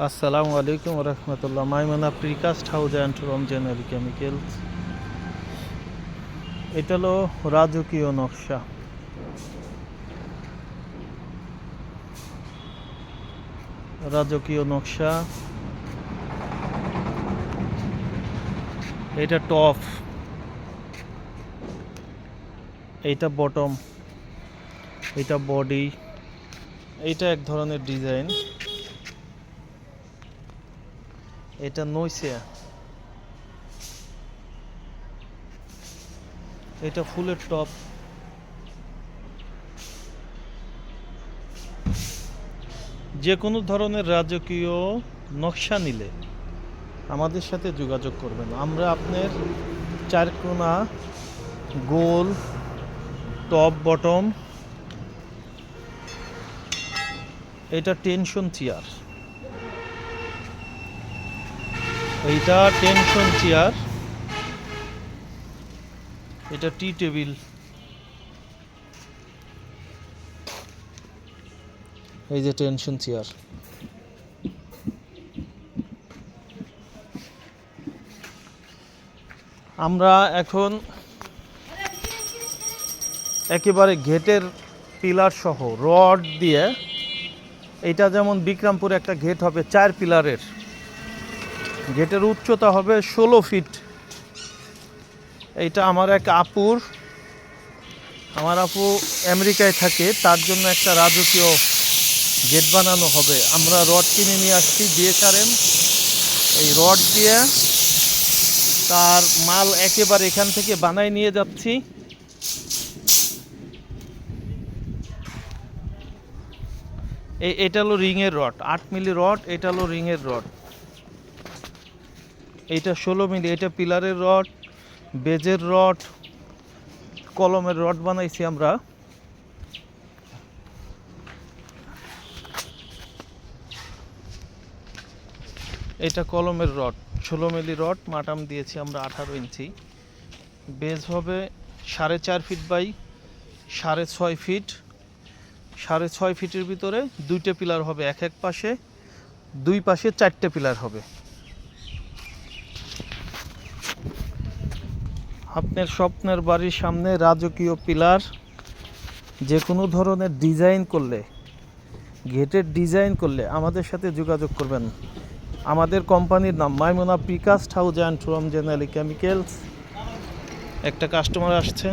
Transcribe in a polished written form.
আসসালামু আলাইকুম রহমতুল্লাহ। মাইমুনা precast house and রমজানারি chemicals. এটা হলো রাজকীয় নকশা। রাজকীয় নকশা। এটা টপ, এইটা বটম, এটা বডি, এইটা এক ধরনের ডিজাইন, এটা নইসে, এটা ফুলের টপ। যে কোনো ধরনের রাজকীয় নকশা নিলে আমাদের সাথে যোগাযোগ করবেন। আমরা আপনার চারকোনা, গোল, টপ, বটম, এটা টেনশন চেয়ার, এইটা টেনশন চেয়ার, এটা টি টেবিল, এই যে টেনশন চেয়ার। আমরা এখন একেবারে গেটের পিলার সহ রড দিয়ে, এটা যেমন বিক্রমপুরে একটা গেট হবে 4 পিলারের, গেটের উচ্চতা হবে 16 ফিট। এইটা আমার এক আপুর, আমার আপু আমেরিকায় থাকে, তার জন্য একটা রাজকীয় গেট বানানো হবে। আমরা রড কিনে নিয়ে আসছি DSRM, এই রড দিয়ে তার মাল একেবারে এখান থেকে বানাই নিয়ে যাচ্ছি। এটা হলো রিংয়ের রড, 8 মিলি রড, এটা হলো রিংয়ের রড, এইটা 16 মিলি, এটা পিলারের রড, বেজের রড, কলমের রড বানাইছি আমরা। এটা কলমের রড, 16 মিলি রড, মাটাম দিয়েছি আমরা 18 ইঞ্চি। বেজ হবে 4.5 ফিট বাই 6.5 ফিট। 6.5 ফিটের ভিতরে 2টে পিলার হবে, এক পাশে, 2 পাশে 4টে পিলার হবে। আপনার স্বপ্নের বাড়ির সামনে রাজকীয় পিলার, যে কোনো ধরনের ডিজাইন করলে, গেটের ডিজাইন করলে আমাদের সাথে যোগাযোগ করবেন। আমাদের কোম্পানির নাম মাইমুনা প্রিকাস্ট হাউস অ্যান্ড রমজানারি কেমিক্যালস। একটা কাস্টমার আসছে।